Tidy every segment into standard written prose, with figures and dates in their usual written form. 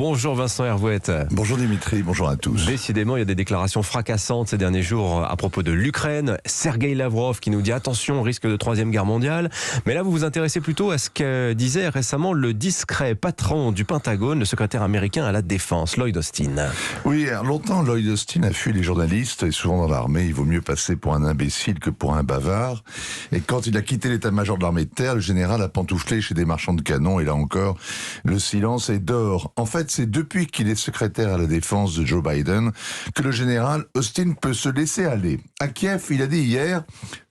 Bonjour Vincent Hervouette. Bonjour Dimitri, bonjour à tous. Décidément, il y a des déclarations fracassantes ces derniers jours à propos de l'Ukraine. Sergueï Lavrov qui nous dit attention, risque de troisième guerre mondiale. Mais là, vous vous intéressez plutôt à ce que disait récemment le discret patron du Pentagone, le secrétaire américain à la défense, Lloyd Austin. Oui, longtemps Lloyd Austin a fui les journalistes et souvent dans l'armée, il vaut mieux passer pour un imbécile que pour un bavard. Et quand il a quitté l'état-major de l'armée de terre, le général a pantouflé chez des marchands de canons et là encore, le silence est d'or. En fait, c'est depuis qu'il est secrétaire à la défense de Joe Biden que le général Austin peut se laisser aller. À Kiev, il a dit hier,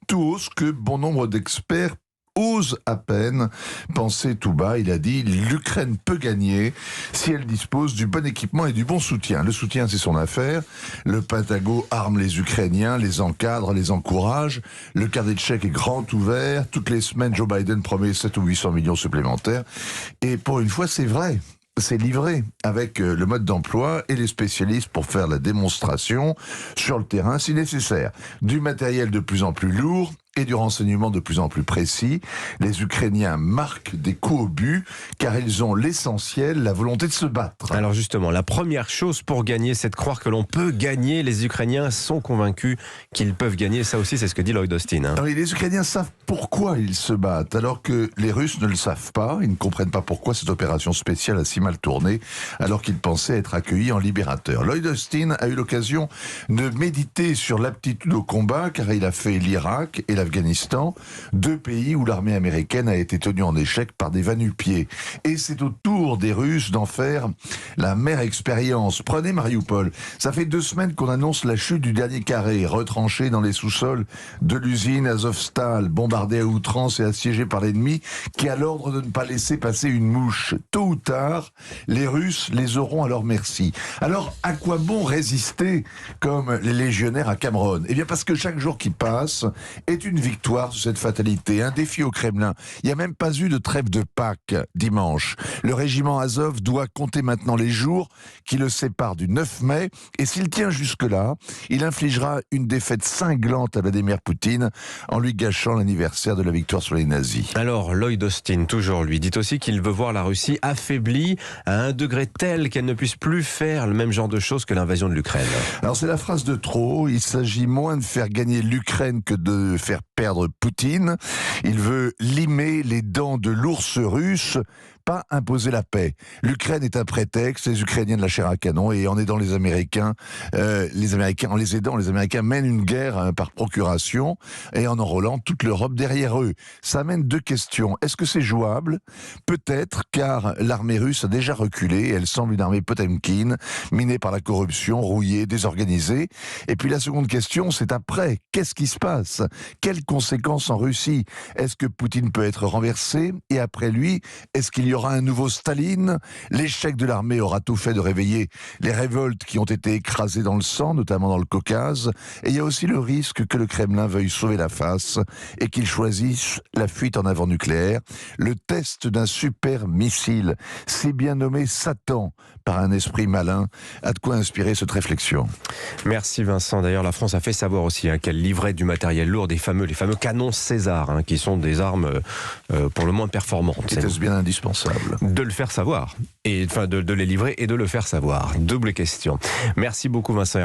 tout haut, ce que bon nombre d'experts ose à peine penser tout bas. Il a dit l'Ukraine peut gagner si elle dispose du bon équipement et du bon soutien. Le soutien, c'est son affaire. Le Pentagone arme les Ukrainiens, les encadre, les encourage. Le carnet de chèques est grand ouvert. Toutes les semaines, Joe Biden promet 7 ou 800 millions supplémentaires. Et pour une fois, c'est vrai. C'est livré avec le mode d'emploi et les spécialistes pour faire la démonstration sur le terrain si nécessaire. Du matériel de plus en plus lourd et du renseignement de plus en plus précis. Les Ukrainiens marquent des coups au but car ils ont l'essentiel, la volonté de se battre. Alors justement, la première chose pour gagner, c'est de croire que l'on peut gagner. Les Ukrainiens sont convaincus qu'ils peuvent gagner. Ça aussi, c'est ce que dit Lloyd Austin. Oui, les Ukrainiens savent pourquoi ils se battent, alors que les Russes ne le savent pas. Ils ne comprennent pas pourquoi cette opération spéciale a si mal tourné, alors qu'ils pensaient être accueillis en libérateurs. Lloyd Austin a eu l'occasion de méditer sur l'aptitude au combat, car il a fait l'Irak et l'Afghanistan, deux pays où l'armée américaine a été tenue en échec par des va-nu-pieds. Et c'est au tour des Russes d'en faire la mère expérience. Prenez Mariupol. Ça fait 2 semaines qu'on annonce la chute du dernier carré, retranché dans les sous-sols de l'usine Azovstal, bombardé à outrance et assiégé par l'ennemi, qui a l'ordre de ne pas laisser passer une mouche. Tôt ou tard, les Russes les auront à leur merci. Alors, à quoi bon résister comme les légionnaires à Cameroun ? Eh bien, parce que chaque jour qui passe est une victoire sur cette fatalité, un défi au Kremlin. Il n'y a même pas eu de trêve de Pâques dimanche. Le régiment Azov doit compter maintenant les jours qui le séparent du 9 mai, et s'il tient jusque-là, il infligera une défaite cinglante à Vladimir Poutine en lui gâchant l'anniversaire de la victoire sur les nazis. Alors, Lloyd Austin, toujours lui, dit aussi qu'il veut voir la Russie affaiblie à un degré tel qu'elle ne puisse plus faire le même genre de choses que l'invasion de l'Ukraine. Alors c'est la phrase de trop, il s'agit moins de faire gagner l'Ukraine que de faire perdre Poutine. Il veut limer les dents de l'ours russe, pas imposer la paix. L'Ukraine est un prétexte, les Ukrainiens de la chair à canon, et en aidant les Américains, en les aidant, les Américains mènent une guerre par procuration et en enrôlant toute l'Europe derrière eux. Ça amène 2 questions. Est-ce que c'est jouable ? Peut-être, car l'armée russe a déjà reculé, elle semble une armée Potemkin, minée par la corruption, rouillée, désorganisée. Et puis la seconde question, c'est après. Qu'est-ce qui se passe ? Quelles conséquences en Russie ? Est-ce que Poutine peut être renversé ? Et après lui, est-ce qu'il y aura un nouveau Staline ? L'échec de l'armée aura tout fait de réveiller les révoltes qui ont été écrasées dans le sang, notamment dans le Caucase. Et il y a aussi le risque que le Kremlin veuille sauver la face et qu'il choisisse la fuite en avant nucléaire, le test d'un super missile, si bien nommé Satan, par un esprit malin, a de quoi inspirer cette réflexion. Merci Vincent. D'ailleurs, la France a fait savoir aussi qu'elle livrait du matériel lourd, les fameux canons César, qui sont des armes pour le moins performantes. Était-ce bien indispensable ? De le faire savoir, et enfin de les livrer et de le faire savoir. Double question. Merci beaucoup Vincent.